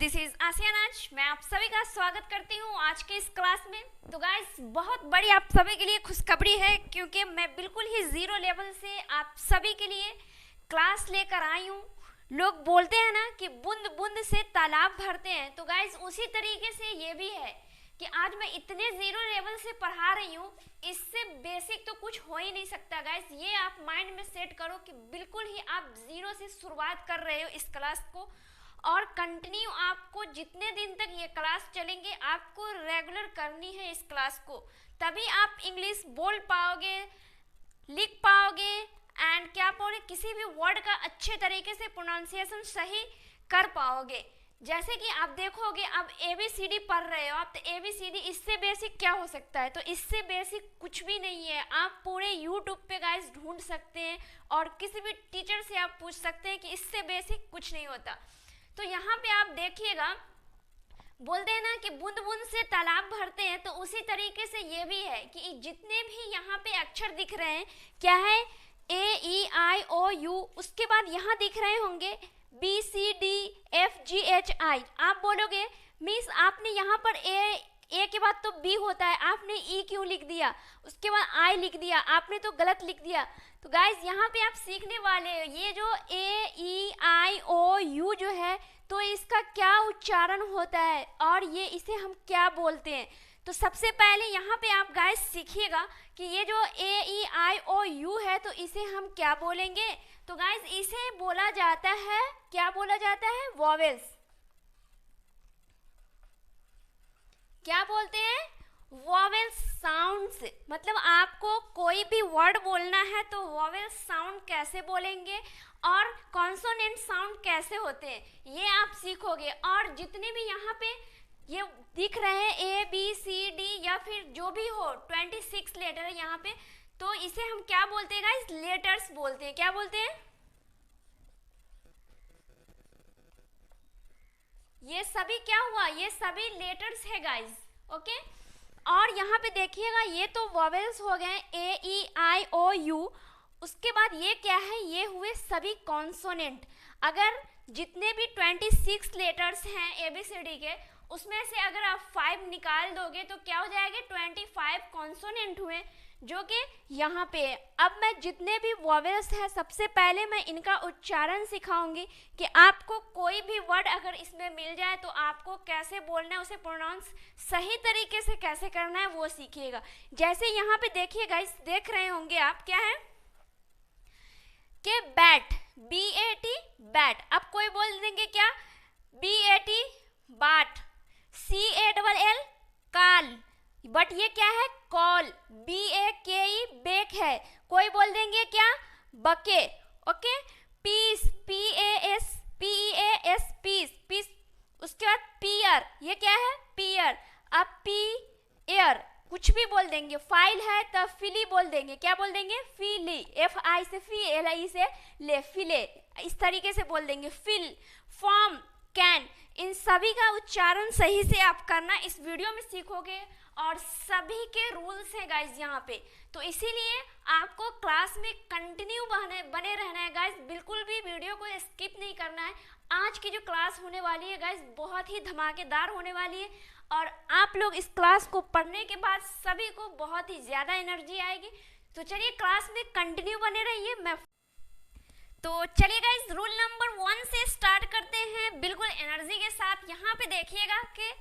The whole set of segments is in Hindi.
This is ASEAN. आज मैं आप सभी का स्वागत करती हूँ आज के इस क्लास में। तो गाइस, बहुत बड़ी आप सभी के लिए खुशखबरी है, क्योंकि मैं बिल्कुल ही जीरो लेवल से आप सभी के लिए क्लास लेकर आई हूँ। लोग बोलते हैं ना कि बूंद बूंद से तालाब भरते हैं, तो गाइस उसी तरीके से ये भी है कि आज मैं इतने जीरो लेवल से पढ़ा रही हूँ, इससे बेसिक तो कुछ हो ही नहीं सकता। गाइस, ये आप माइंड में सेट करो कि बिल्कुल ही आप जीरो से शुरुआत कर रहे हो इस क्लास को, और कंटिन्यू आपको जितने दिन तक ये क्लास चलेंगे आपको रेगुलर करनी है इस क्लास को, तभी आप इंग्लिश बोल पाओगे, लिख पाओगे एंड क्या पाओगे, किसी भी वर्ड का अच्छे तरीके से प्रोनाउंसिएशन सही कर पाओगे। जैसे कि आप देखोगे, अब ABCD पढ़ रहे हो आप, तो ABCD इससे बेसिक क्या हो सकता है? तो इससे बेसिक कुछ भी नहीं है। आप पूरे YouTube पे गाइस ढूंढ सकते हैं और किसी भी टीचर से आप पूछ सकते हैं कि इससे बेसिक कुछ नहीं होता। तो यहाँ पे आप देखिएगा, बोलते हैं ना कि बूंद बूंद से तालाब भरते हैं, तो उसी तरीके से ये भी है कि जितने भी यहाँ पे अक्षर दिख रहे हैं, क्या है, AEIOU, उसके बाद यहाँ दिख रहे होंगे BCDFGHI। आप बोलोगे मिस आपने यहाँ पर ए के बाद तो B होता है, आपने E क्यों लिख दिया, उसके बाद I लिख दिया, आपने तो गलत लिख दिया। तो गाइज यहाँ पे आप सीखने वाले हो ये जो AEIOU जो है, तो इसका क्या उच्चारण होता है और ये इसे हम क्या बोलते हैं। तो सबसे पहले यहाँ पे आप गाइज सीखिएगा कि ये जो AEIOU है, तो इसे हम क्या बोलेंगे। तो गाइज इसे बोला जाता है, क्या बोला जाता है, वॉवेल्स। क्या बोलते हैं, वॉवेल साउंड्स। मतलब आपको कोई भी वर्ड बोलना है तो वॉवेल साउंड कैसे बोलेंगे और कॉन्सोनेंट साउंड कैसे होते हैं, ये आप सीखोगे। और जितने भी यहाँ पे ये दिख रहे हैं ABCD या फिर जो भी हो, 26 लेटर है यहाँ पे, तो इसे हम क्या बोलते हैं गाइस, लेटर्स बोलते हैं। क्या बोलते हैं, ये सभी क्या हुआ, ये सभी लेटर्स है गाइस, ओके। और यहाँ पे देखिएगा, ये तो वॉवेल्स हो गए AEIOU, उसके बाद ये क्या है, ये हुए सभी कॉन्सोनेंट। अगर जितने भी 26 लेटर्स हैं ABCD के, उसमें से अगर आप 5 निकाल दोगे तो क्या हो जाएगा, 25 कॉन्सोनेंट हुए, जो कि यहाँ पे। अब मैं जितने भी वॉवेल्स हैं, सबसे पहले मैं इनका उच्चारण सिखाऊंगी कि आपको कोई भी वर्ड अगर इसमें मिल जाए तो आपको कैसे बोलना है, उसे प्रोनाउंस सही तरीके से कैसे करना है वो सीखिएगा। जैसे यहाँ पे देखिएगा, इस देख रहे होंगे आप, क्या है कि बैट, BAT बैट। अब कोई बोल देंगे क्या, BAT बाट, CALL काल, बट ये क्या है, कॉल, BAKE बेक है। कोई बोल देंगे क्या, बके, okay. Peas, PEAS peas, peas. उसके बाद पियर, ये क्या है, पियर। अब एयर, कुछ भी बोल देंगे। फाइल है तो फिली बोल देंगे, क्या बोल देंगे, फिली, FI से फी, LI से ले, फिले, इस तरीके से बोल देंगे। फिल, फॉर्म, कैन, इन सभी का उच्चारण सही से आप करना इस वीडियो में सीखोगे, और सभी के रूल्स हैं गाइज यहाँ पे। तो इसीलिए आपको क्लास में कंटिन्यू बने रहना है गाइज, बिल्कुल भी वीडियो को स्किप नहीं करना है। आज की जो क्लास होने वाली है गाइज, बहुत ही धमाकेदार होने वाली है, और आप लोग इस क्लास को पढ़ने के बाद सभी को बहुत ही ज़्यादा एनर्जी आएगी। तो चलिए क्लास में कंटिन्यू बने रहिए। तो चलिए गाइज, रूल नंबर 1 से स्टार्ट करते हैं बिल्कुल एनर्जी के साथ। यहाँ पे देखिएगा कि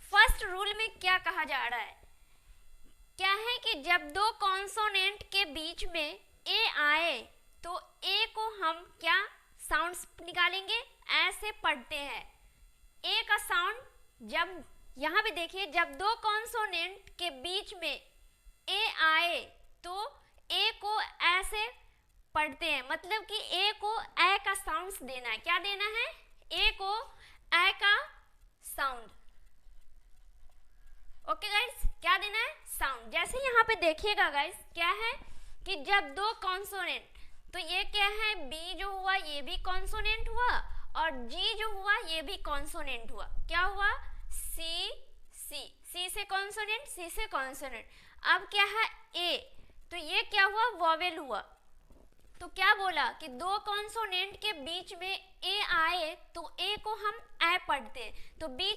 फर्स्ट रूल में क्या कहा जा रहा है, क्या है कि जब दो कॉन्सोनेंट के बीच में A आए तो A को हम क्या साउंड्स निकालेंगे, ऐसे पढ़ते हैं। A का साउंड, जब यहाँ पे देखिए, जब दो कॉन्सोनेंट के बीच में A आए तो A को ऐसे पढ़ते हैं, मतलब कि A को A का साउंड्स देना है। क्या देना है, A को A का साउंड, ओके गाइस, क्या देना है, साउंड। जैसे यहाँ पे देखिएगा गाइस, क्या है कि जब दो कॉन्सोनेंट, तो ये क्या है, B जो हुआ ये भी कॉन्सोनेंट हुआ, और G जो हुआ ये भी कॉन्सोनेंट हुआ। क्या हुआ, C से कॉन्सोनेंट, C से कॉन्सोनेंट। अब क्या है, A, तो ये क्या हुआ, वॉवेल हुआ। तो क्या बोला कि दो कॉन्सोनेंट के बीच में ए आए तो ए को हम ए पढ़ते हैं।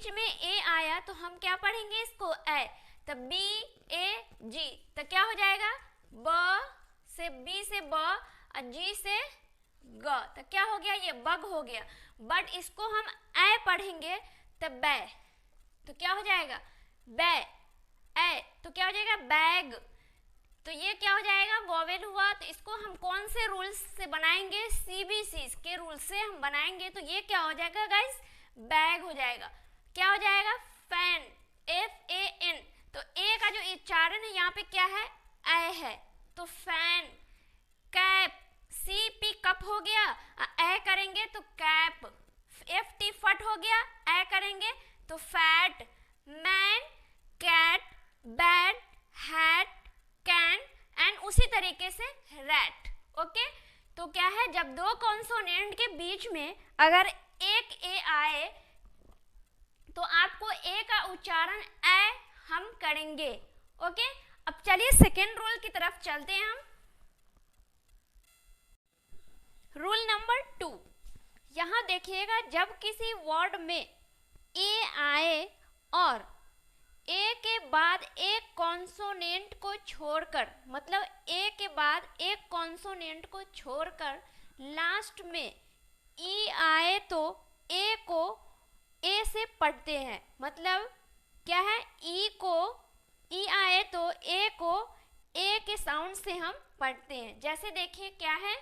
बीच में ए आया तो हम क्या पढ़ेंगे इसको, ए, तो बी ए जी, तो क्या हो जाएगा, ब से बी से ब और जी से ग, तो क्या हो गया, ये बग हो गया। बट इसको हम ए पढ़ेंगे तो बै, तो क्या हो जाएगा, बै, ए, तो क्या हो जाएगा, बैग। तो ये क्या हो जाएगा, वोवेल हुआ। तो इसको हम कौन से रूल्स से बनाएंगे, सीबीसी के रूल से हम बनाएंगे। तो ये क्या हो जाएगा गाइस, बैग हो जाएगा। क्या हो जाएगा, फैन, FAN। तो ए का जो उच्चारण है यहाँ पे क्या है, ए है, तो फैन। कैप, CP कप हो गया, ए करेंगे तो कैप। FT फट हो गया, ए करेंगे तो fat. Man, cat, bat, hat, can and उसी तरीके से रैट। ओके, तो क्या है, जब दो कॉन्सोनेंट के बीच में अगर एक ए आए तो आपको ए का उच्चारण ए हम करेंगे। ओके, अब चलिए सेकेंड रूल की तरफ चलते हैं हम। रूल नंबर 2, यहां देखिएगा, जब किसी वर्ड में ए आए और ए के बाद एक कॉन्सोनेंट को छोड़कर, मतलब ए के बाद एक कॉन्सोनेंट को छोड़कर लास्ट में ई आए तो ए को ए से पढ़ते हैं। मतलब क्या है, ई को ई आए तो ए को ए के साउंड से हम पढ़ते हैं। जैसे देखिए क्या है,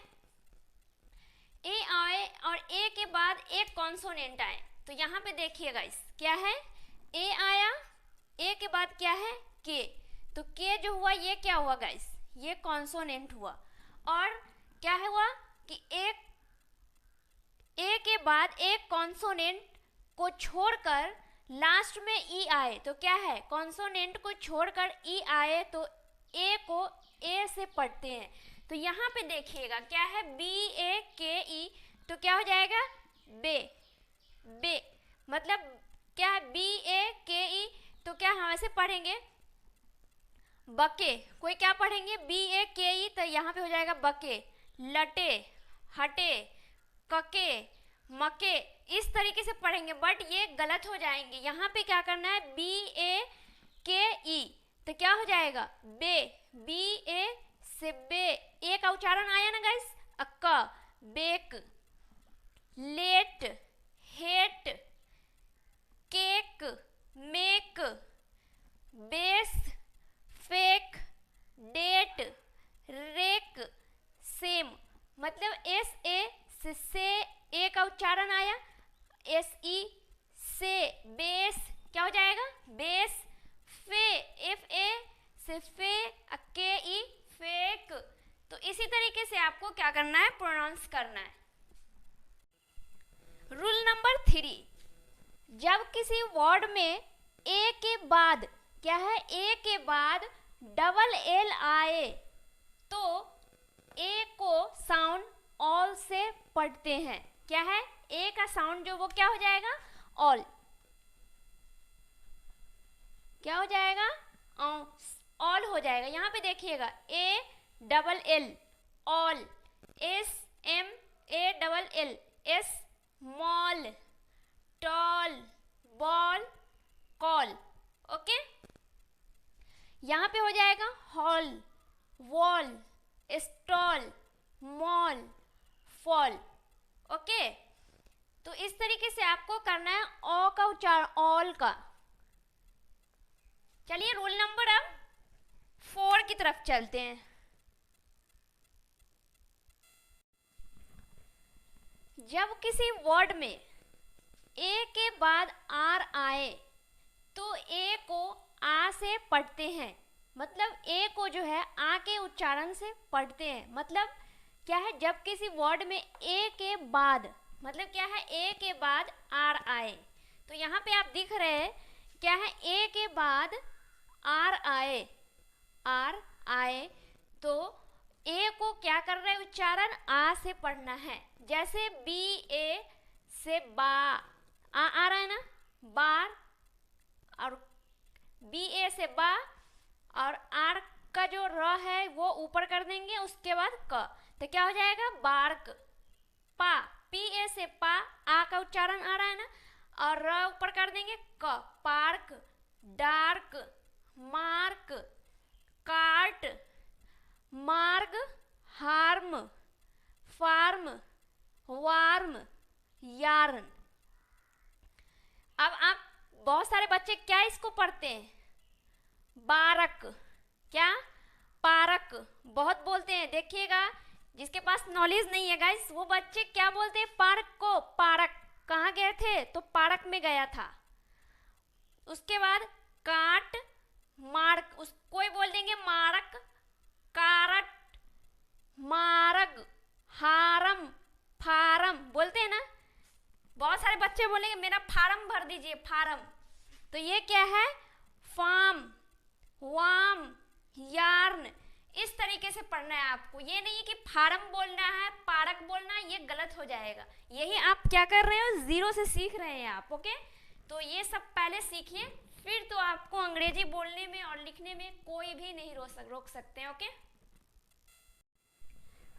ए आए और ए के बाद एक कॉन्सोनेंट आए, तो यहाँ पे देखिएगा इस क्या है, ए आया, ए के बाद क्या है, के, तो के जो हुआ ये क्या हुआ गाइस, ये कॉन्सोनेंट हुआ। और क्या हुआ कि एक ए के बाद एक कॉन्सोनेंट को छोड़कर लास्ट में ई आए तो क्या है, कॉन्सोनेंट को छोड़कर ई आए तो ए को ए से पढ़ते हैं। तो यहाँ पे देखिएगा क्या है, BAKE, तो क्या हो जाएगा, बे, बे। मतलब क्या है, BAKE, तो क्या हम ऐसे पढ़ेंगे, बके। कोई क्या पढ़ेंगे, BAKE, तो यहाँ पे हो जाएगा बके। लटे, हटे, कके, मके, इस तरीके से पढ़ेंगे, बट ये गलत हो जाएंगे। यहाँ पे क्या करना है, BAKE, तो क्या हो जाएगा, बे, BA से बे, ए का उच्चारण आया ना गाइस, अक्का, bake. Late, hate, cake, make, base, fake, date, rake, same. मतलब SA से ए का उच्चारण आया, SE से बेस, क्या हो जाएगा, बेस। फे, FA से फे, KE, फेक। तो इसी तरीके से आपको क्या करना है, प्रोनाउंस करना है। रूल नंबर 3, जब किसी वर्ड में ए के बाद क्या है, ए के बाद डबल L आए तो ए को साउंड ऑल से पढ़ते हैं। क्या है, ए का साउंड जो वो क्या हो जाएगा, ऑल, क्या हो जाएगा, ऑल हो जाएगा। यहाँ पे देखिएगा, ALL, all, SMALL, small, tall, ball, call. Okay, यहाँ पे हो जाएगा hall, wall, stall, mall, fall. Okay, तो इस तरीके से आपको करना है ओ का उच्चारण, ऑल का। चलिए रूल नंबर अब 4 की तरफ चलते हैं। जब किसी वर्ड में ए के बाद आर आए तो ए को आ से पढ़ते हैं। मतलब ए को जो है आ के उच्चारण से पढ़ते हैं। मतलब क्या है, जब किसी वर्ड में ए के बाद, मतलब क्या है, ए के बाद आर आए, तो यहाँ पे आप दिख रहे हैं क्या है, ए के बाद आर आए, आर आए तो ए को क्या कर रहे हैं, उच्चारण आ से पढ़ना है। जैसे BA से बा, आ रहा है ना, बार, और BA से बा और आर का जो र है वो ऊपर कर देंगे, उसके बाद क, तो क्या हो जाएगा, बार्क। पा, PA से पा, आ का उच्चारण आ रहा है ना, और र ऊपर कर देंगे क, पार्क, डार्क, मार्क, कार्ट, मार्ग, हार्म, फार्म, वार्म, यार्न। अब आप बहुत सारे बच्चे क्या इसको पढ़ते हैं, बारक, क्या, पारक बहुत बोलते हैं। देखिएगा जिसके पास नॉलेज नहीं है गाइस, वो बच्चे क्या बोलते हैं पार्क को, पारक। कहाँ गए थे, तो पार्क में गया था। उसके बाद काट, मार्क, उसको ही बोल देंगे मारक, कारट, मारग, हारम, फारम बोलते हैं ना। बहुत सारे बच्चे बोलेंगे मेरा फार्म भर दीजिए, फार्म। तो ये क्या है, फार्म, वाम, यार्न। इस तरीके से पढ़ना है आपको। ये नहीं कि फार्म बोलना है, पारक बोलना है, ये गलत हो जाएगा। यही आप क्या कर रहे हो, जीरो से सीख रहे हैं आप। ओके, तो ये सब पहले सीखिए, फिर तो आपको अंग्रेजी बोलने में और लिखने में कोई भी नहीं रोक सकते हैं। ओके,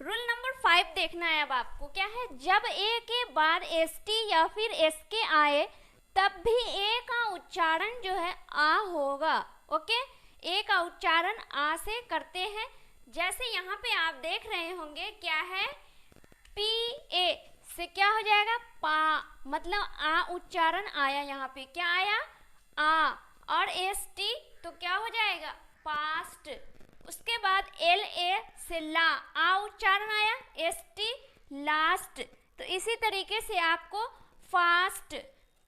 रूल नंबर 5 देखना है अब आपको। क्या है, जब ए के बाद ST या फिर SK आए तब भी ए का उच्चारण जो है आ होगा। ओके, ए का उच्चारण आ से करते हैं। जैसे यहाँ पे आप देख रहे होंगे, क्या है, PA से क्या हो जाएगा, पा, मतलब आ उच्चारण आया। यहाँ पे क्या आया, आ। और ST तो क्या हो जाएगा, पास्ट। उसके बाद LA से ला, आ उच्चारण आया, ST लास्ट। तो इसी तरीके से आपको फास्ट,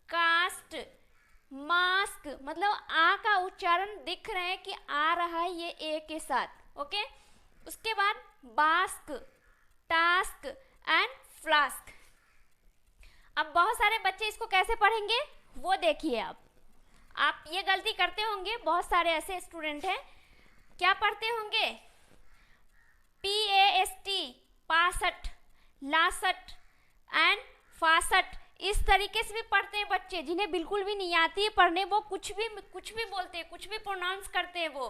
कास्ट, मास्क, मतलब आ का उच्चारण दिख रहे हैं कि आ रहा है ये ए के साथ। ओके, उसके बाद बास्क, टास्क एंड फ्लास्क। अब बहुत सारे बच्चे इसको कैसे पढ़ेंगे वो देखिए। आप ये गलती करते होंगे, बहुत सारे ऐसे स्टूडेंट हैं, क्या पढ़ते होंगे, PAST, पासठ, लासठ एंड फासठ। इस तरीके से भी पढ़ते हैं बच्चे जिन्हें बिल्कुल भी नहीं आती है पढ़ने, वो कुछ भी बोलते हैं, कुछ भी प्रोनाउंस करते हैं वो।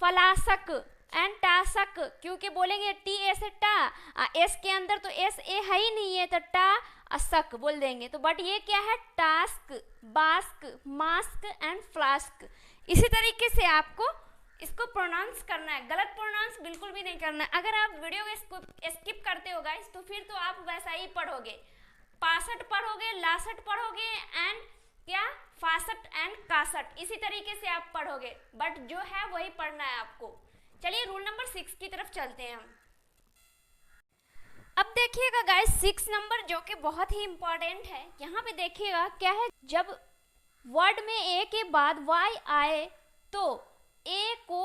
फलासक एंड टासक, क्योंकि बोलेंगे TA से टा, S के अंदर तो SA है ही नहीं है, तो टा असक बोल देंगे। तो बट ये क्या है, task, bask, mask and flask. इसी तरीके से आपको इसको प्रोनाउंस करना है, गलत प्रोनाउंस बिल्कुल भी नहीं करना है। अगर आप वीडियो को स्किप करते हो गाइस, तो फिर तो आप वैसा ही पढ़ोगे, पासठ पढ़ोगे, लासठ पढ़ोगे एंड क्या, फासठ एंड कासठ। इसी तरीके से आप पढ़ोगे, बट जो है वही पढ़ना है आपको। चलिए रूल नंबर 6 की तरफ चलते हैं हम। अब देखिएगा गाइस 6 नंबर जो कि बहुत ही इंपॉर्टेंट है। यहाँ पे देखिएगा क्या है, जब वर्ड में ए के बाद वाई आए तो ए को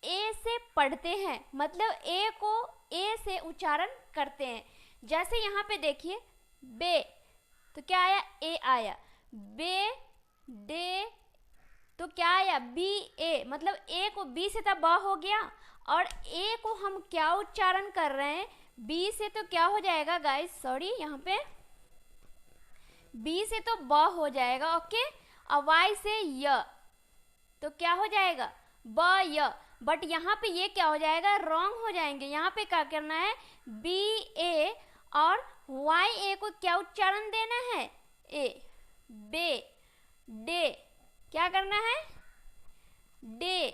ए से पढ़ते हैं, मतलब ए को ए से उच्चारण करते हैं। जैसे यहाँ पे देखिए बे, तो क्या आया, ए आया। बे, डे, तो क्या आया, BA, मतलब ए को बी से तब ब हो गया, और ए को हम क्या उच्चारण कर रहे हैं, बी से, तो क्या हो जाएगा गाइस, सॉरी यहाँ पे बी से तो ब हो जाएगा। ओके, और वाई से य, तो क्या हो जाएगा, ब य। बट यहाँ पे ये क्या हो जाएगा, रॉन्ग हो जाएंगे। यहाँ पे क्या करना है, BA और YA को क्या उच्चारण देना है, ए, बे, डे, क्या करना है, डे।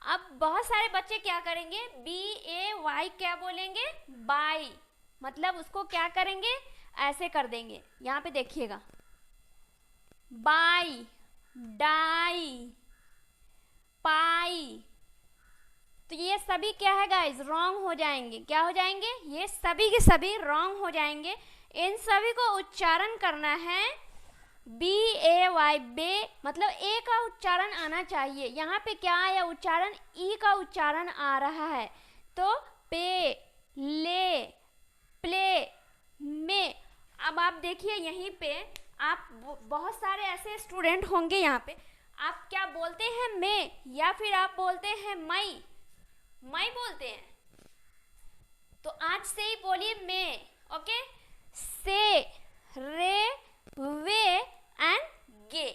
अब बहुत सारे बच्चे क्या करेंगे, BAY क्या बोलेंगे, बाई, मतलब उसको क्या करेंगे, ऐसे कर देंगे। यहाँ पे देखिएगा, बाई, डाई, पाई, तो ये सभी क्या है गाइस, रॉन्ग हो जाएंगे। क्या हो जाएंगे, ये सभी के सभी रॉन्ग हो जाएंगे। इन सभी को उच्चारण करना है BAY, बे, मतलब ए का उच्चारण आना चाहिए। यहाँ पे क्या आया उच्चारण, ई का उच्चारण आ रहा है, तो पे, ले, प्ले, में। अब आप देखिए यहीं पे आप बहुत सारे ऐसे स्टूडेंट होंगे, यहाँ पे आप क्या बोलते हैं, में, या फिर आप बोलते हैं मई, मई बोलते हैं। तो आज से ही बोलिए में। ओके, से, रे, वे एंड गे।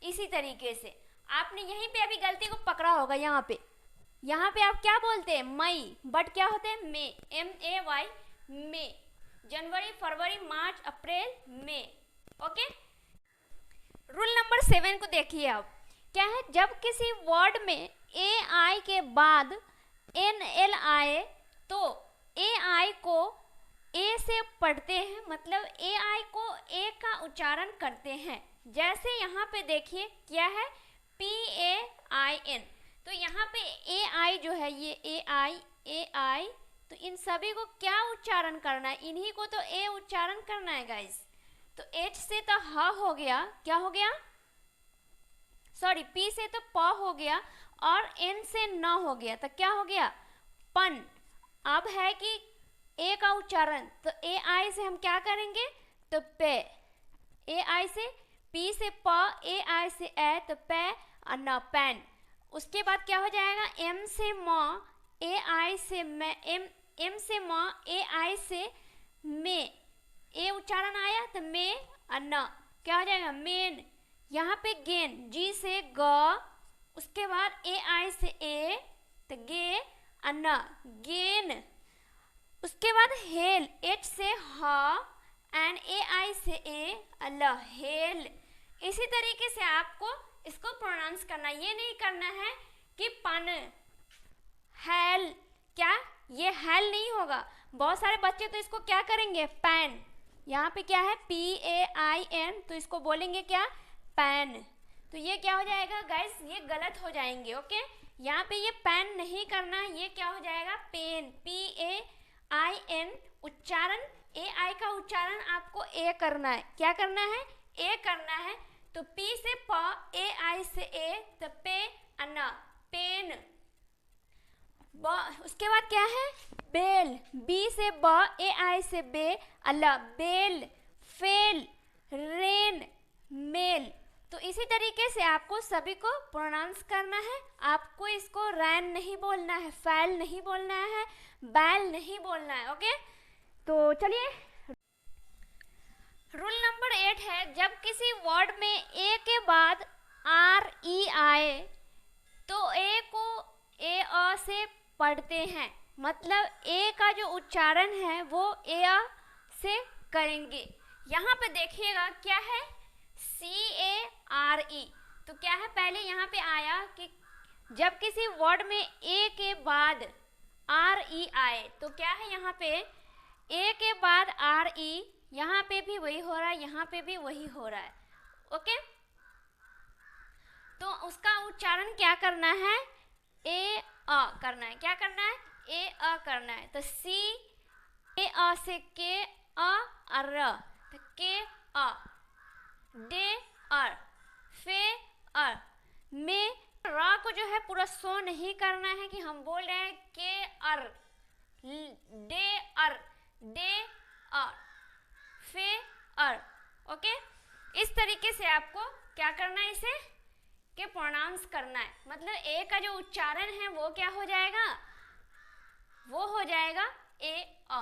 इसी तरीके से आपने यहीं पे अभी गलती को पकड़ा होगा। यहाँ पे आप क्या बोलते हैं, मई, बट क्या होते हैं, मे, MAY, मे। जनवरी, फरवरी, मार्च, अप्रैल, मई। ओके, नंबर 7 को देखिए अब क्या है, जब किसी वर्ड में ए आई के बाद एन एल आए तो ए आई को ए से पढ़ते हैं, मतलब ए आई को ए का उच्चारण करते हैं। जैसे यहाँ पे देखिए क्या है, पी ए आई एन, तो यहाँ पे ए आई जो है ये ए आई, तो इन सभी को क्या उच्चारण करना है, इन्हीं को तो ए उच्चारण करना है गाइस। तो एच से तो ह हो गया, क्या हो गया, सॉरी पी से तो प हो गया और एन से न हो गया, तो क्या हो गया, पन। अब है कि ए का उच्चारण, तो ए आई से हम क्या करेंगे, तो पे, ए आई से, पी से प, ए आई से ए, तो पे और न, पैन। उसके बाद क्या हो जाएगा, एम से म, ए आई से मैं, एम से म, ए आई से मे, ए उच्चारण आया तो मे और न, क्या हो जाएगा, मेन। यहाँ पे गेन, जी से ग, उसके बाद ए आई से ए, तो गे और न, गेन। उसके बाद हेल, एच से ह एंड ए आई से ए, अल, हेल। इसी तरीके से आपको इसको प्रोनाउंस करना, ये नहीं करना है कि पन, हेल, क्या ये हेल नहीं होगा। बहुत सारे बच्चे तो इसको क्या करेंगे, पैन, यहाँ पे क्या है पी ए आई एन, तो इसको बोलेंगे क्या, पैन। तो ये क्या हो जाएगा गाइस, ये गलत हो जाएंगे, ओके। यहाँ पे ये पैन नहीं करना, ये क्या हो जाएगा, pain, P A I N उच्चारण, ए आई का उच्चारण आपको ए करना है, क्या करना है, ए करना है। तो पी से प, ए आई से ए, तो पे अन्ना, पेन। उसके बाद क्या है, बेल, बी से ब, ए आई से बे, अल्लाह, बेल, फेल, रेन, मेल। तो इसी तरीके से आपको सभी को प्रोनाउंस करना है। आपको इसको रैन नहीं बोलना है, फैल नहीं बोलना है, बैल नहीं बोलना है, ओके। तो चलिए, रूल नंबर 8 है, जब किसी वर्ड में ए के बाद आर ई आए तो ए को ए अ से पढ़ते हैं, मतलब ए का जो उच्चारण है वो ए अ से करेंगे। यहाँ पे देखिएगा क्या है, सी ए आर ई, तो क्या है, पहले यहाँ पे आया कि जब किसी वर्ड में ए के बाद आर ई आए तो क्या है, यहाँ पे ए के बाद आर ई, यहाँ पे भी वही हो रहा है, यहाँ पे भी वही हो रहा है, ओके। तो उसका उच्चारण क्या करना है, ए अ करना है, क्या करना है, ए अ करना है। तो सी ए अ से के अ र, तो के अ, डे अर, फे अर, में र को जो है पूरा सो नहीं करना है कि हम बोल रहे हैं के अर, डे अर, डे अर, फे अर, ओके। इस तरीके से आपको क्या करना है, इसे के प्रोनाउंस करना है, मतलब ए का जो उच्चारण है वो क्या हो जाएगा, वो हो जाएगा ए अ,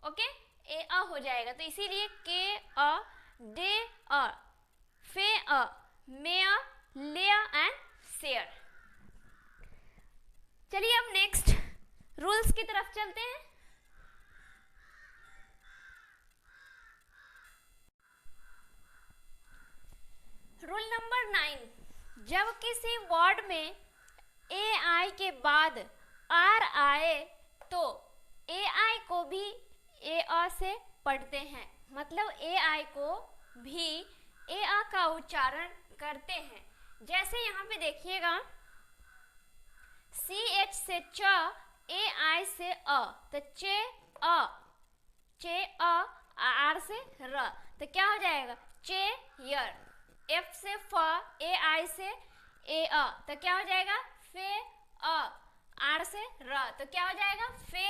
ओके, ए अ हो जाएगा। तो इसीलिए के अ, डे अ, फे अ, मे अ, ले अ एंड शेयर। चलिए अब नेक्स्ट रूल्स की तरफ चलते हैं। रूल नंबर 9, जब किसी वर्ड में ए आई के बाद आर आए तो ए आई को भी ए अ से पढ़ते हैं, मतलब ए आई को भी ए अ का उच्चारण करते हैं। जैसे यहाँ पे देखिएगा, सी एच से च, ए आई से अ, तो चे अ, चे अ, आर से र, तो क्या हो जाएगा, चे यर। एफ से फ, ए आई से ए अ, तो क्या हो जाएगा, फे अ, आर से र, तो क्या हो जाएगा, फे,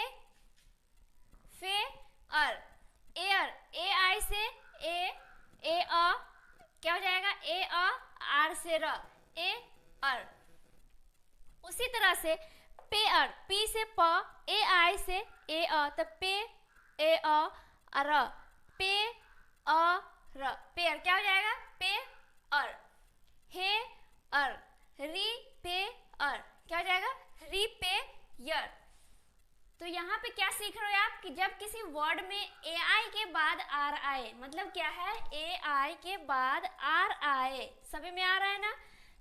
फे अर। एयर, ए आई से ए अ, क्या हो जाएगा, ए अ, आर से र, ए अर। उसी तरह से पे अर, पी से प, ए आई से ए अ, तो पे ए अ र, पे अ र, पेयर, क्या हो जाएगा, पे अर। हे अर, री पे अर, क्या हो जाएगा, री पे यर। तो यहाँ यहाँ पे क्या सीख रहे हो आप कि जब किसी वर्ड में ए आई के बाद आर आए, मतलब क्या है, ए आई के बाद आर आए, सभी में आ रहा है ना,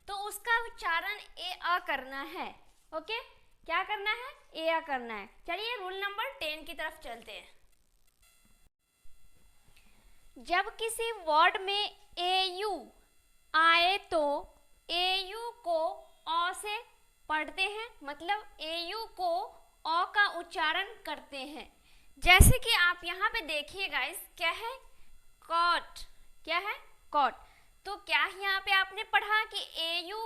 तो उसका उच्चारण ए आ करना है। ओके, क्या करना है, ए आ करना है। चलिए रूल नंबर 10 की तरफ चलते हैं। जब किसी वर्ड में ए यू आए तो ए यू को अ से पढ़ते हैं, मतलब ए यू को अ का उच्चारण करते हैं। जैसे कि आप यहाँ पे देखिए गाइस, क्या है, कॉट, क्या है, कॉट। तो क्या यहाँ पे आपने पढ़ा कि ए यू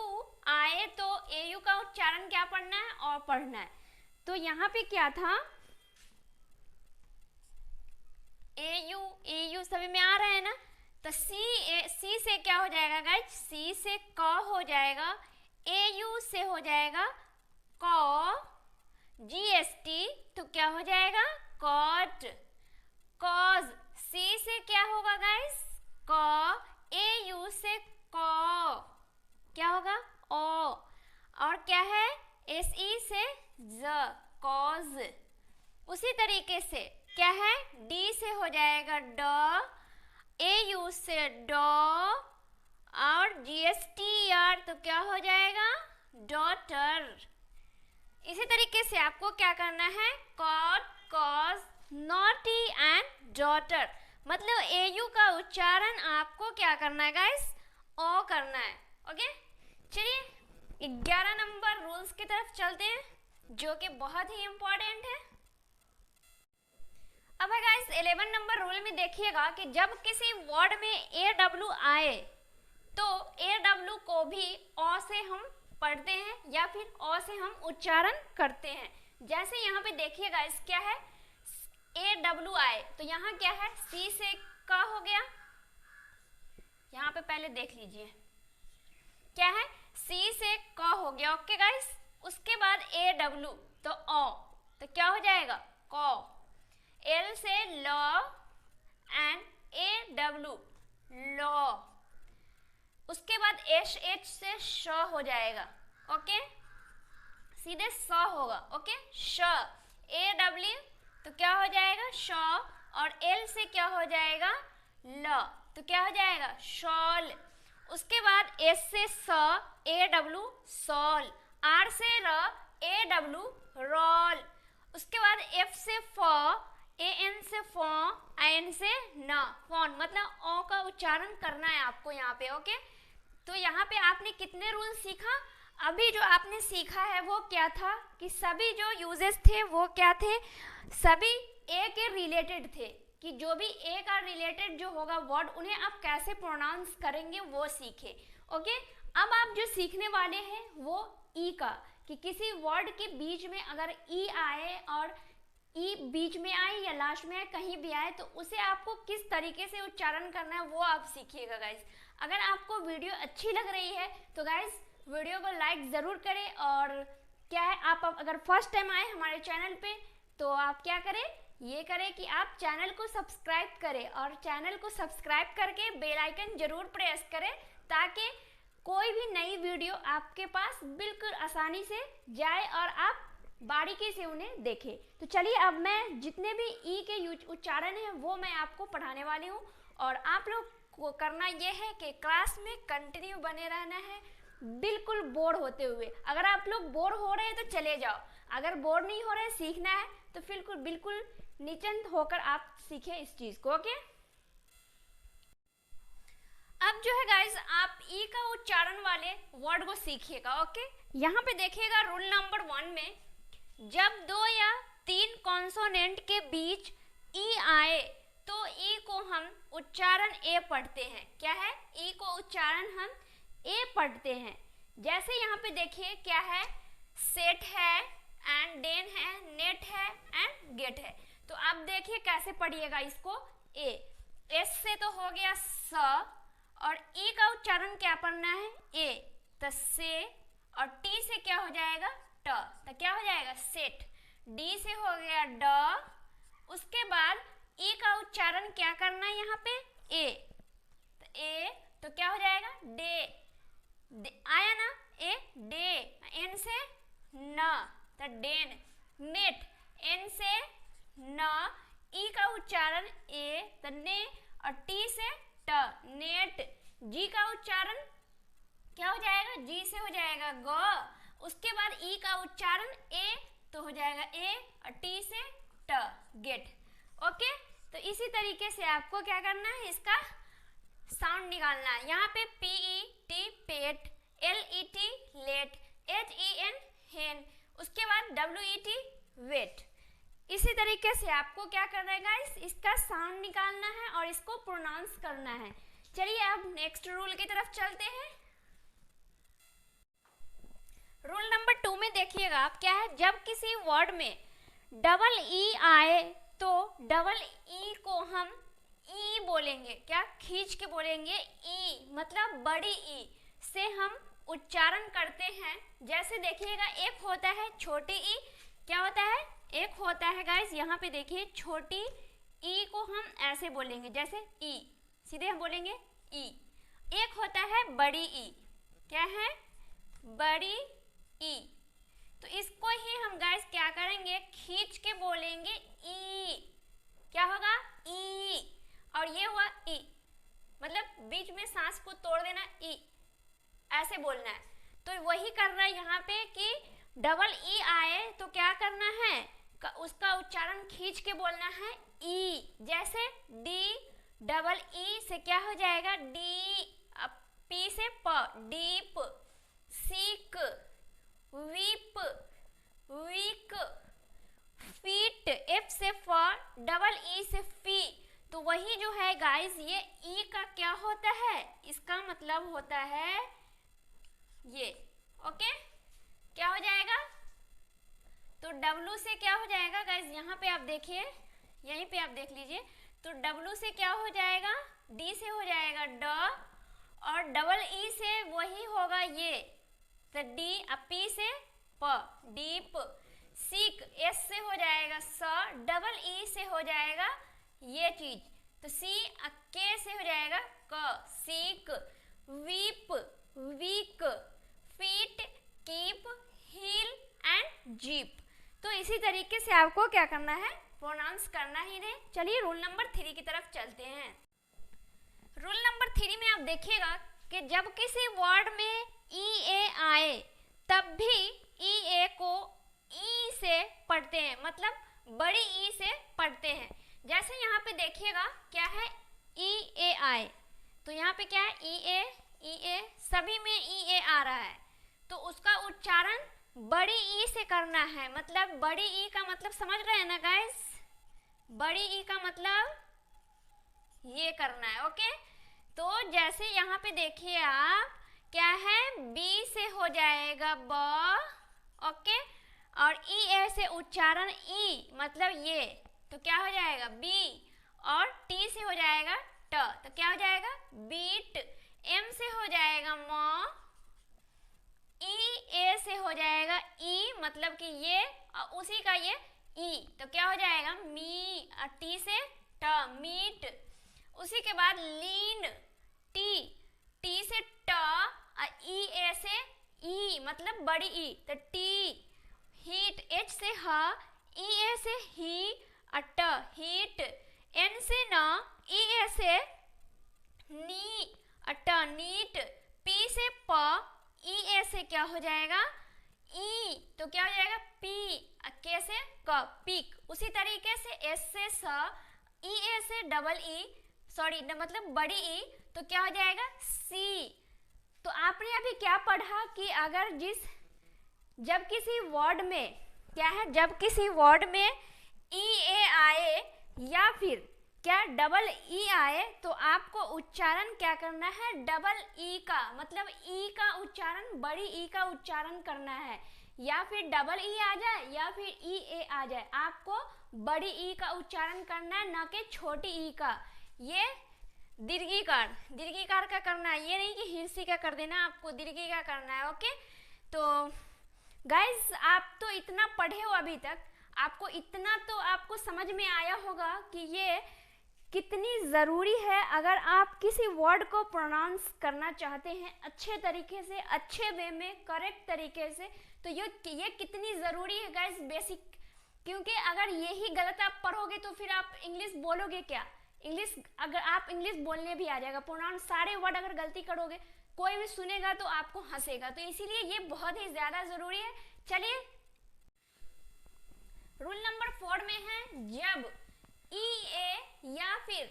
आए तो ए यू का उच्चारण क्या पढ़ना है, अ पढ़ना है। तो यहाँ पे क्या था, ए यू सभी में आ रहा है ना, तो सी से क्या हो जाएगा गाइस, सी से क हो जाएगा, ए यू से हो जाएगा क, जीएसटी तो क्या हो जाएगा, कॉट। कॉज, सी से क्या होगा गाइस, क, ए यू से क, क्या होगा, ओ, और क्या है, एस ई से ज, कॉज। उसी तरीके से क्या है, डी से हो जाएगा ड, ए यू से डॉ, और जीएसटी आर तो क्या हो जाएगा, डॉटर। इसी तरीके से आपको क्या करना है, caught, cause, naughty and daughter, मतलब ए यू का उच्चारण आपको क्या करना है गाइस, ओ करना है। ओके, चलिए 11 नंबर रूल्स की तरफ चलते हैं, जो कि बहुत ही इंपॉर्टेंट है। अब है गाइस 11 नंबर रूल में देखिएगा कि जब किसी वर्ड में ए डब्ल्यू आए तो ए डब्ल्यू को भी अ से हम पढ़ते हैं या फिर अ से हम उच्चारण करते हैं। जैसे यहाँ पे देखिए गाइस, क्या है, ए डब्ल्यू आए तो यहाँ क्या है, सी से क हो गया, यहाँ पे पहले देख लीजिए, क्या है, सी से क हो गया। ओके गाइस, उसके बाद ए डब्ल्यू तो अ, तो क्या हो जाएगा, क, एल से ल एंड ए डब्ल्यू लॉ, उसके बाद एच एच से श हो जाएगा। ओके, सीधे स होगा। ओके, श, ए डब्ल्यू तो क्या हो जाएगा, श, और एल से क्या हो जाएगा, ल तो क्या हो जाएगा, शॉल। उसके बाद एस से स, ए डब्ल्यू सॉल, आर से र, ए डब्ल्यू रॉल। उसके बाद एफ से फ, ए एन से फॉ, आई एन से न, फॉन, मतलब ओ का उच्चारण करना है आपको यहाँ पे। ओके, तो यहाँ पे आपने कितने रूल सीखा, अभी जो आपने सीखा है वो क्या था कि सभी जो यूजेस थे वो क्या थे, सभी ए के रिलेटेड थे, कि जो भी ए का रिलेटेड जो होगा वर्ड उन्हें आप कैसे प्रोनाउंस करेंगे वो सीखे। ओके, अब आप जो सीखने वाले हैं वो ई का, कि किसी वर्ड के बीच में अगर ई आए और ई बीच में आए या लास्ट में आए, कहीं भी आए, तो उसे आपको किस तरीके से उच्चारण करना है वो आप सीखिएगा गाइस। अगर आपको वीडियो अच्छी लग रही है तो गाइस वीडियो को लाइक ज़रूर करें, और क्या है, आप अगर फर्स्ट टाइम आए हमारे चैनल पे तो आप क्या करें, ये करें कि आप चैनल को सब्सक्राइब करें, और चैनल को सब्सक्राइब करके बेल आइकन ज़रूर प्रेस करें ताकि कोई भी नई वीडियो आपके पास बिल्कुल आसानी से जाए और आप बारीकी से उन्हें देखें। तो चलिए अब मैं जितने भी ई के उच्चारण हैं वो मैं आपको पढ़ाने वाली हूँ, और आप लोग को करना ये है कि क्लास में कंटिन्यू बने रहना है, बिल्कुल बोर होते हुए। अगर आप लोग बोर हो रहे हैं तो चले जाओ, अगर बोर नहीं हो रहे, सीखना है तो बिल्कुल निश्चिंत होकर आप सीखें इस चीज़ को। ओके, अब जो है गाइस आप ई का उच्चारण वाले वर्ड को सीखिएगा। ओके, यहाँ पे देखिएगा रूल नंबर 1 में, जब 2 या 3 कॉन्सोनेंट के बीच ई आए तो ई को हम उच्चारण ए पढ़ते हैं। क्या है, ई को उच्चारण हम ए पढ़ते हैं। जैसे यहाँ पे देखिए क्या है, सेट है एंड डेन है, नेट है एंड गेट है। तो आप देखिए कैसे पढ़िएगा इसको, ए, एस से तो हो गया स, और ई का उच्चारण क्या पढ़ना है, ए, तो से, और टी से क्या हो जाएगा, ट, तो क्या हो जाएगा, सेट। डी से हो गया ड, उसके बाद ई का उच्चारण क्या करना है यहाँ पे, ए तो क्या हो जाएगा, डे, आया ना, ए डे, एन से न तो डेन। नेट, एन से न, ई का उच्चारण ए, तो ने, और टी से ट, नेट। जी का उच्चारण क्या हो जाएगा, जी से हो जाएगा ग, उसके बाद ई का उच्चारण ए, तो हो जाएगा ए, और टी से ट, गेट। ओके, तो इसी तरीके से आपको क्या करना है, इसका साउंड निकालना है। यहाँ पे P E T pet, L E T let, H E N hen, उसके बाद डब्ल्यू ई टी वेट। इसी तरीके से आपको क्या करना है गाइस, इसका साउंड निकालना है और इसको प्रोनाउंस करना है। चलिए अब नेक्स्ट रूल की तरफ चलते हैं। रूल नंबर 2 में देखिएगा आप क्या है, जब किसी वर्ड में डबल ई आए तो डबल ई को हम ई बोलेंगे, क्या खींच के बोलेंगे, ई मतलब बड़ी ई से हम उच्चारण करते हैं। जैसे देखिएगा एक होता है छोटी ई, क्या होता है, एक होता है गाइस यहाँ पे देखिए छोटी ई को हम ऐसे बोलेंगे जैसे ई, सीधे हम बोलेंगे ई। एक होता है बड़ी ई, क्या है, बड़ी ई, तो इसको ही हम गाइस क्या करेंगे, खींच के बोलेंगे ई, क्या होगा ई, और ये हुआ ई, मतलब बीच में सांस को तोड़ देना, ई ऐसे बोलना है। तो वही करना है यहाँ पे कि डबल ई आए तो क्या करना है, उसका उच्चारण खींच के बोलना है ई। जैसे डी डबल ई से क्या हो जाएगा डी, अब पी से प, deep, seek, weep, week, feet, F से फ, डबल ई से फी। तो वही जो है गाइस ये ई का क्या होता है, इसका मतलब होता है ये। ओके, क्या हो जाएगा, तो डब्लू से क्या हो जाएगा गाइस, यहाँ पे आप देखिए, यहीं पे आप देख लीजिए, तो डब्लू से क्या हो जाएगा, डी से हो जाएगा ड, और डबल ई से वही होगा ये, तो डी, अब पी से प, डीप, सीक, एस से हो जाएगा स, डबल ई से हो जाएगा ये चीज, तो सी, के से हो जाएगा क, seek, weep, week, feet, keep, heel and jeep. तो इसी तरीके से आपको क्या करना है, प्रोनाउंस करना ही है। चलिए रूल नंबर 3 की तरफ चलते हैं। रूल नंबर 3 में आप देखिएगा कि जब किसी वर्ड में ई ए आए तब भी ई ए को ई से पढ़ते हैं, मतलब बड़ी ई से पढ़ते हैं। जैसे यहाँ पे देखिएगा क्या है, ई ए आए, तो यहाँ पे क्या है ई ए, सभी में ई ए आ रहा है, तो उसका उच्चारण बड़ी ई से करना है। मतलब बड़ी ई का मतलब समझ रहे हैं ना गाइस, बड़ी ई का मतलब ये करना है। ओके, तो जैसे यहाँ पे देखिए आप क्या है, बी से हो जाएगा ब, ओके, और ई ए से उच्चारण ई मतलब ये, तो क्या हो जाएगा बी, और टी से हो जाएगा ट, तो क्या हो जाएगा बीट, एम से हो जाएगा म, ई ए से हो जाएगा ई मतलब कि ये, और उसी का ये ई, तो क्या हो जाएगा मी, और टी से ट, मीट। उसी के बाद लीन, टी, टी से ट, और ई ए से ई मतलब बड़ी ई, तो टी। हीट, एच से ह, ई ए से ही, और ट, हीट। एन से न, ई ए से नी, और ट, नीट। पी से प, ई ए से क्या हो जाएगा ई, तो क्या हो जाएगा पी, के से क, पीक। उसी तरीके से एस से स, ई ए से डबल ई, सॉरी मतलब बड़ी ई, तो क्या हो जाएगा सी। तो आपने अभी क्या पढ़ा कि अगर जब किसी वर्ड में क्या है, जब किसी वर्ड में ई ए आए या फिर क्या डबल ई आए तो आपको उच्चारण क्या करना है, डबल ई का मतलब ई का उच्चारण बड़ी ई का उच्चारण करना है। या फिर डबल ई आ जाए या फिर ई ए आ जाए, आपको बड़ी ई का उच्चारण करना है, ना कि छोटी ई का। ये दीर्घिकार का करना है, ये नहीं कि हिरसी का कर देना, आपको दीर्घी का करना है। ओके, तो गाइज आप तो इतना पढ़े हो अभी तक, आपको इतना तो आपको समझ में आया होगा कि ये कितनी ज़रूरी है। अगर आप किसी वर्ड को प्रोनाउंस करना चाहते हैं अच्छे तरीके से, अच्छे वे में, करेक्ट तरीके से, तो ये कितनी ज़रूरी है गाइस। क्योंकि अगर यही गलत आप पढ़ोगे तो फिर आप इंग्लिश बोलोगे क्या? इंग्लिश अगर आप इंग्लिश बोलने भी आ जाएगा, प्रोनाउन सारे वर्ड अगर गलती करोगे कोई भी सुनेगा तो आपको हंसेगा, तो इसीलिए ये बहुत ही ज्यादा जरूरी है। चलिए रूल नंबर 4 में है, जब ई ए या फिर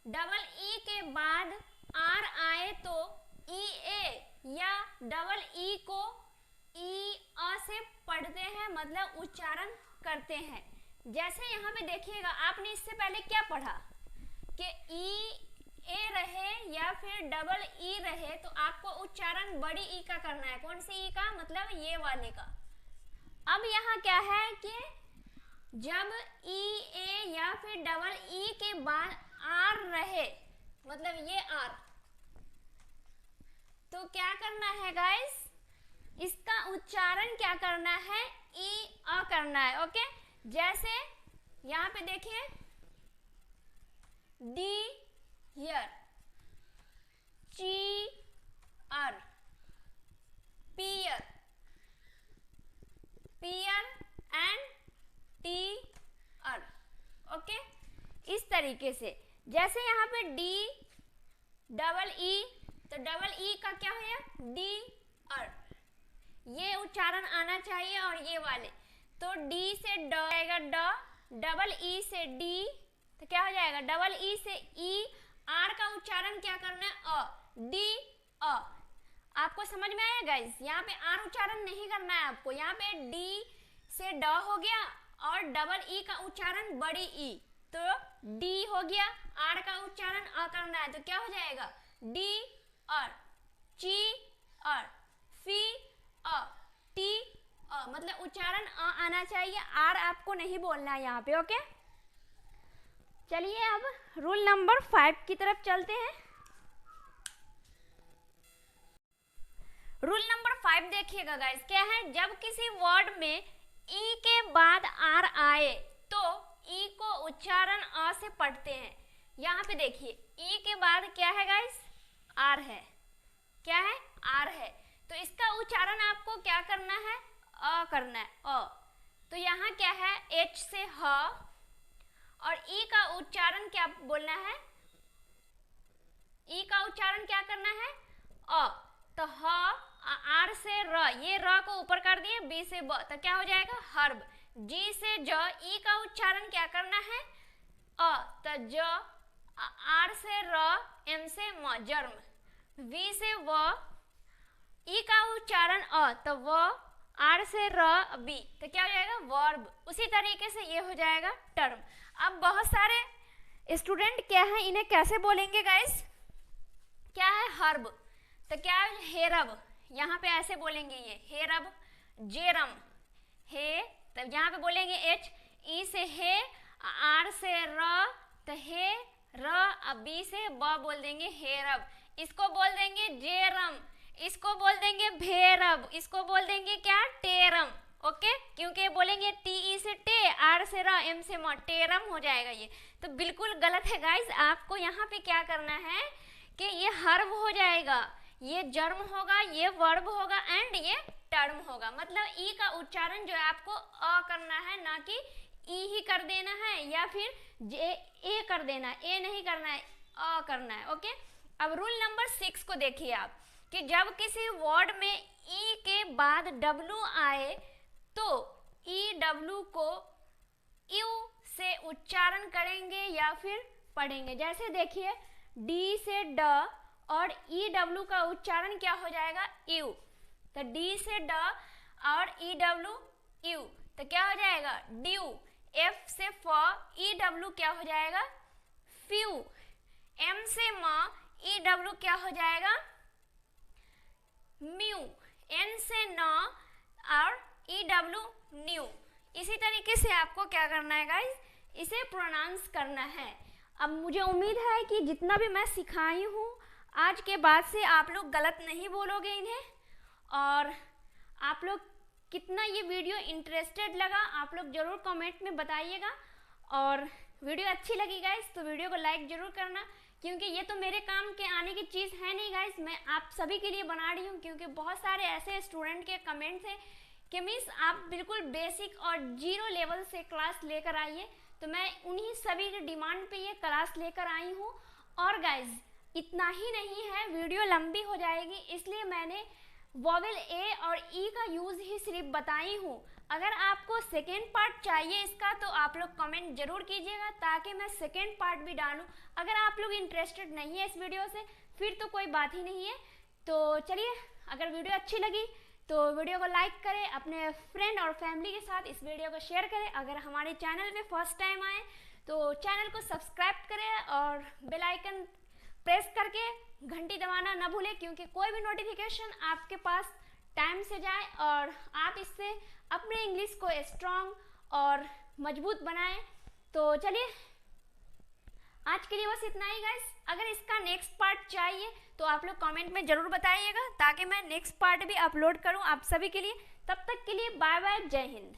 डबल ई के बाद आर आए तो ई ए या डबल ई को ई अ से पढ़ते हैं, मतलब उच्चारण करते हैं। जैसे यहाँ पे देखिएगा, आपने इससे पहले क्या पढ़ा कि ई ए रहे या फिर डबल ई रहे तो आपको उच्चारण बड़ी ई का करना है। कौन सी ई का? मतलब ये वाले का। अब यहाँ क्या है कि जब ई ए या फिर डबल ई के बाद आर रहे, मतलब ये आर, तो क्या करना है गाइस? इसका उच्चारण क्या करना है? ई अ करना है। ओके, जैसे यहाँ पे देखिए, D here, cheer, pier, pier and tear. Okay, इस तरीके से। जैसे यहाँ पे डी डबल ई, तो डबल ई का क्या है? डी अर, ये उच्चारण आना चाहिए। और ये वाले तो डी से ड आएगा ड, डबल ई से डी तो क्या हो जाएगा? डबल ई से ई। आर का उच्चारण क्या करना है? अ, डी अ। आपको समझ में आया गाइस? यहाँ पे आर उच्चारण नहीं करना है आपको, यहाँ पे डी से ड हो गया और डबल ई का उच्चारण बड़ी ई, तो डी हो गया। आर का उच्चारण अ करना है, तो क्या हो जाएगा? डी अर, ची अर, फी अ, टी अ, मतलब उच्चारण अ आना चाहिए, आर आपको नहीं बोलना है यहाँ पे। ओके, चलिए अब रूल नंबर 5 की तरफ चलते हैं। रूल नंबर 5 देखिएगा गाइस, क्या है? जब किसी वर्ड में ई के बाद आर आए तो ई को उच्चारण अ से पढ़ते हैं। यहाँ पे देखिए, ई के बाद क्या है गाइस? आर है। क्या है? आर है। तो इसका उच्चारण आपको क्या करना है? अ करना है, अ। तो यहाँ क्या है? एच से ह, और ई का उच्चारण क्या बोलना है? ई का उच्चारण क्या करना है? अ। तो ह, आर से र, ये र को ऊपर कर दिए, बी से ब, तो क्या हो जाएगा? हर्ब। जी से ज, ई का उच्चारण क्या करना है? अ, तो ज। आर से र, एम से म, जर्म। वी से व, ई का उच्चारण अ, तो व। आर से र, बी, तो क्या हो जाएगा? वर्ब। उसी तरीके से ये हो जाएगा टर्म। अब बहुत सारे स्टूडेंट क्या है, इन्हें कैसे बोलेंगे गाइस? क्या है? हर्ब। तो क्या है? हेरब। यहाँ पे ऐसे बोलेंगे, ये हेरब, जेरम, हे। तो यहाँ पे बोलेंगे एच, ई से हे, आर से र, तो हे र, अब बी से ब बोल देंगे हेरब। इसको बोल देंगे जेरम, इसको बोल देंगे भेरब, इसको बोल देंगे क्या? टेरम। ओके, क्योंकि बोलेंगे टी ई से टे, आर से र, एम से म, टेरम हो जाएगा ये। तो बिल्कुल गलत है गाइस। आपको यहाँ पे क्या करना है कि ये हर्ब हो जाएगा, ये जर्म होगा, ये वर्ब होगा एंड ये टर्म होगा। मतलब ई का उच्चारण जो है आपको अ करना है, ना कि ई ही कर देना है या फिर जे ए कर देना है। ए नहीं करना है, अ करना है। ओके, अब रूल नंबर 6 को देखिए आप, कि जब किसी वर्ड में ई के बाद डब्लू आए तो ई डब्लू को यू से उच्चारण करेंगे या फिर पढ़ेंगे। जैसे देखिए, डी से ड और ई डब्लू का उच्चारण क्या हो जाएगा? यू। तो डी से ड और ई डब्लू यू, तो क्या हो जाएगा? ड्यू। एफ से फ, ई डब्लू क्या हो जाएगा? फ्यू। एम से म, ई डब्लू क्या हो जाएगा? म्यू। एन से न और ई डब्लू न्यू। इसी तरीके से आपको क्या करना है गाइस? इसे प्रोनाउंस करना है। अब मुझे उम्मीद है कि जितना भी मैं सिखाई हूँ आज के बाद से आप लोग गलत नहीं बोलोगे इन्हें, और आप लोग कितना ये वीडियो इंटरेस्टेड लगा आप लोग ज़रूर कमेंट में बताइएगा। और वीडियो अच्छी लगी गाइस तो वीडियो को लाइक ज़रूर करना, क्योंकि ये तो मेरे काम के आने की चीज़ है नहीं गाइस, मैं आप सभी के लिए बना रही हूँ। क्योंकि बहुत सारे ऐसे स्टूडेंट के कमेंट्स हैं कि मिस आप बिल्कुल बेसिक और जीरो लेवल से क्लास लेकर आइए, तो मैं उन्हीं सभी के डिमांड पे ये क्लास लेकर आई हूँ। और गाइज इतना ही नहीं है, वीडियो लंबी हो जाएगी, इसलिए मैंने वॉवेल ए और ई का यूज़ ही सिर्फ बताई हूँ। अगर आपको सेकेंड पार्ट चाहिए इसका तो आप लोग कमेंट जरूर कीजिएगा, ताकि मैं सेकेंड पार्ट भी डालूँ। अगर आप लोग इंटरेस्टेड नहीं है इस वीडियो से फिर तो कोई बात ही नहीं है। तो चलिए, अगर वीडियो अच्छी लगी तो वीडियो को लाइक करें, अपने फ्रेंड और फैमिली के साथ इस वीडियो को शेयर करें। अगर हमारे चैनल पे फर्स्ट टाइम आए तो चैनल को सब्सक्राइब करें और बेल आइकन प्रेस करके घंटी दबाना ना भूलें, क्योंकि कोई भी नोटिफिकेशन आपके पास टाइम से जाए और आप इससे अपने इंग्लिश को स्ट्रॉन्ग और मजबूत बनाएं। तो चलिए, आज के लिए बस इतना ही गाइस। अगर इसका नेक्स्ट पार्ट चाहिए तो आप लोग कमेंट में ज़रूर बताइएगा, ताकि मैं नेक्स्ट पार्ट भी अपलोड करूं आप सभी के लिए। तब तक के लिए बाय बाय, जय हिंद।